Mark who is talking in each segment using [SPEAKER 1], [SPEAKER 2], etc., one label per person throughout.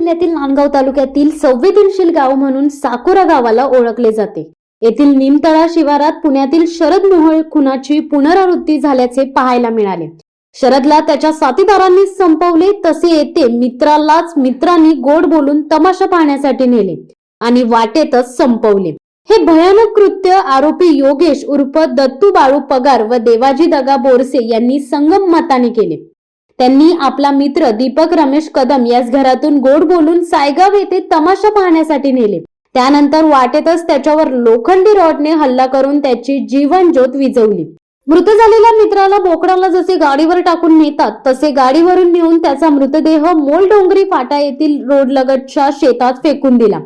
[SPEAKER 1] जिल्ह्यातील नांदगाव तालुक्यातील संवेदनशील गाव म्हणून साकोरा गावाला ओळखले जाते। येथील निमतळा शिवारात पुण्यातील शरद मोहोळ खुनाची पुनरावृत्ती झाल्याचे पाहायला मिळाले। शरदला त्याच्या साथीदारांनी संपवले, तसे येथे मित्रालाच मित्रांनी गोड बोलून तमाशा पाहण्यासाठी नेले आणि वाटेतच संपवले। हे भयानक कृत्य आरोपी योगेश उर्फ दत्तू बाळू पगार व देवाजी दगा बोरसे यांनी संगम मताने केले। त्यांनी आपला मित्र दीपक रमेश कदम यास घरातून गोड बोलून सायगाव येथे तमाशा पाहण्यासाठी नेले। त्यानंतर वाटेतच त्याच्यावर लोखंडी रॉडने हल्ला करून त्याची जीवन ज्योत विझवली। मृत झालेल्या मित्राला बोकडाला जसे गाडीवर टाकून नेतात तसे गाडीवरून नेऊन त्याचा मृतदेह मोलडोंगरी फाटा येथील रोडलगतच्या शेतात फेकून दिला।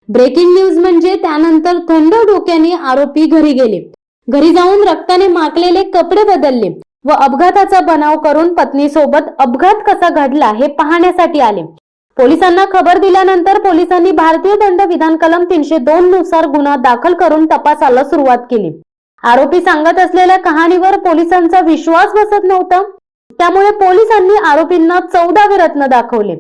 [SPEAKER 1] ब्रेकिंग न्यूज म्हणजे त्यानंतर थंड डोक्याने आरोपी घरी गेले। घरी जाऊन रक्ताने माखलेले कपडे बदलले व अपघाताचा बनाव करून पत्नीसोबत अपघात कसा घडला हे पाहण्यासाठी आले। पोलिसांना खबर दिल्यानंतर पोलिसांनी भारतीय दंड विधान कलम 302 नुसार गुन्हा दाखल करून तपासाला सुरुवात केली। आरोपी सांगत असलेल्या कहाणीवर पोलिसांचा विश्वास बसत नव्हता, त्यामुळे पोलिसांनी आरोपींना 14 रत्न दाखवले।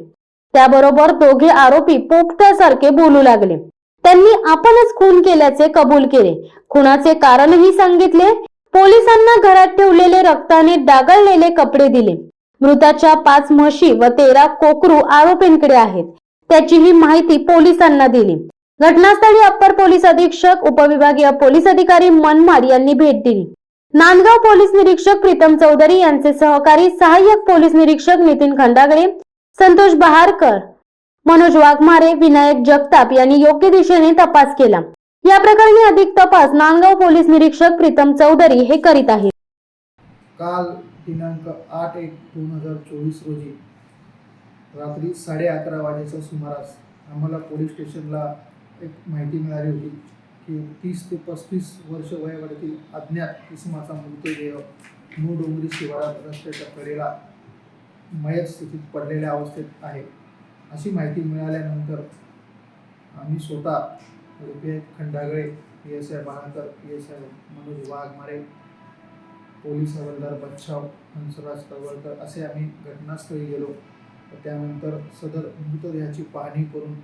[SPEAKER 1] त्याबरोबर दोघे आरोपी पोपटासारखे बोलू लागले। त्यांनी आपणच खून केल्याचे कबूल केले। खुनाचे कारणही सांगितले। पोलिसांना घरात ठेवलेले रक्ताने डागळलेले कपडे दिले। मृताच्या 5 म्हशी व 13 कोकरू आरोपींकडे आहेत, त्याचीही माहिती पोलिसांना दिली। घटनास्थळी अप्पर पोलीस अधीक्षक उपविभागीय पोलीस अधिकारी मनमाड यांनी भेट दिली। नांदगाव पोलीस निरीक्षक प्रीतम चौधरी यांचे सहकारी सहाय्यक पोलीस निरीक्षक नितीन खंडागळे, संतोष बहारकर, मनोज वाघमारे, विनायक जगताप यांनी योग्य दिशेने तपास केला। या प्रकरणी अधिक तपास नांदगाव पोलीस निरीक्षक प्रीतम चौधरी हे करीत आहेत।
[SPEAKER 2] काल दिनांक 8/1/2024 रोजी रात्री 11:30 वाजेच्या सुमारास आम्हाला पोलीस स्टेशनला एक माहिती मिळाली होती की 30 ते 35 वर्ष वयोगटातील अज्ञात इसमाचा मृतदेह मूळडोंगरी शिवारात रस्त्याच्या कडेला मयत स्थितीत पडलेल्या अवस्थेत आहे। अशी माहिती मिळाल्यानंतर आम्ही स्वतः Vinayak Khandagale, PSI बहारकर, PSI Manoj Waghmare, police हवालदार बच्छाव, हंसराज तळवळकर असे आम्ही घटनास्थळी गेलो। त्यानंतर सदर मृतदेहाची पाहणी करून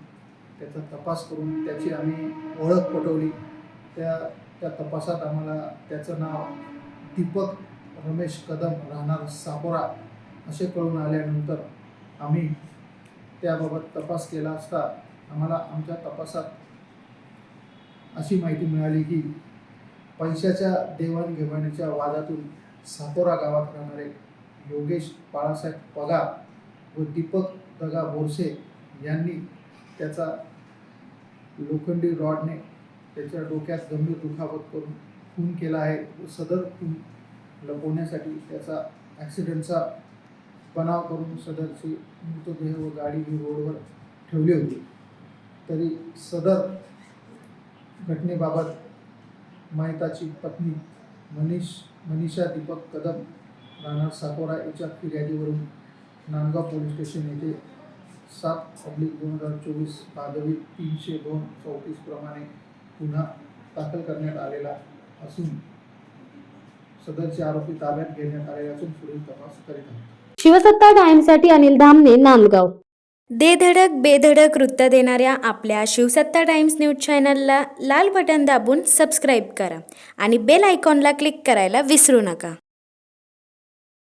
[SPEAKER 2] त्याचा तपास करून त्याची आम्ही ओळख पटवली। त्या तपासात आम्हाला त्याचं नाव दीपक रमेश कदम राहणार साकोरा असे कळून आल्यानंतर आम्ही त्याबाबत तपास केला असता आम्हाला आमच्या तपासात अशी माहिती मिळाली की पैशाच्या देवाणघेवाणीच्या वादातून साकोरा गावात राहणारे योगेश बाळासाहेब पगार व दीपक दगा बोरसे यांनी त्याचा लोखंडी रॉडने त्याच्या डोक्यात गंभीर दुखापत करून खून केला आहे व सदर खून लपवण्यासाठी त्याचा ॲक्सिडेंटचा बनाव करून सदरची मृतदेह व गाडी ही रोडवर ठेवली होती। तरी सदर घटनेबाबत मयताची पत्नी मनीषा दीपक कदम राहणार साकोरा याच्या फिर्यादीवरून नांदगाव पोलीस स्टेशन येथे 7/2024 भादवी 302-34 प्रमाणे गुन्हा दाखल करण्यात आलेला असून सदरचे आरोपी ताब्यात घेण्यात आलेले असून पुढील तपास करीत आहेत।
[SPEAKER 1] शिवसत्ता टाइम्ससाठी अनिल धामणे, नांदगाव।
[SPEAKER 3] दे धडक बेधडक वृत्त देणाऱ्या आपल्या शिवसत्ता टाइम्स न्यूज चॅनलला लाल बटन दाबून सबस्क्राईब करा आणि बेल आयकॉनला क्लिक करायला विसरू नका।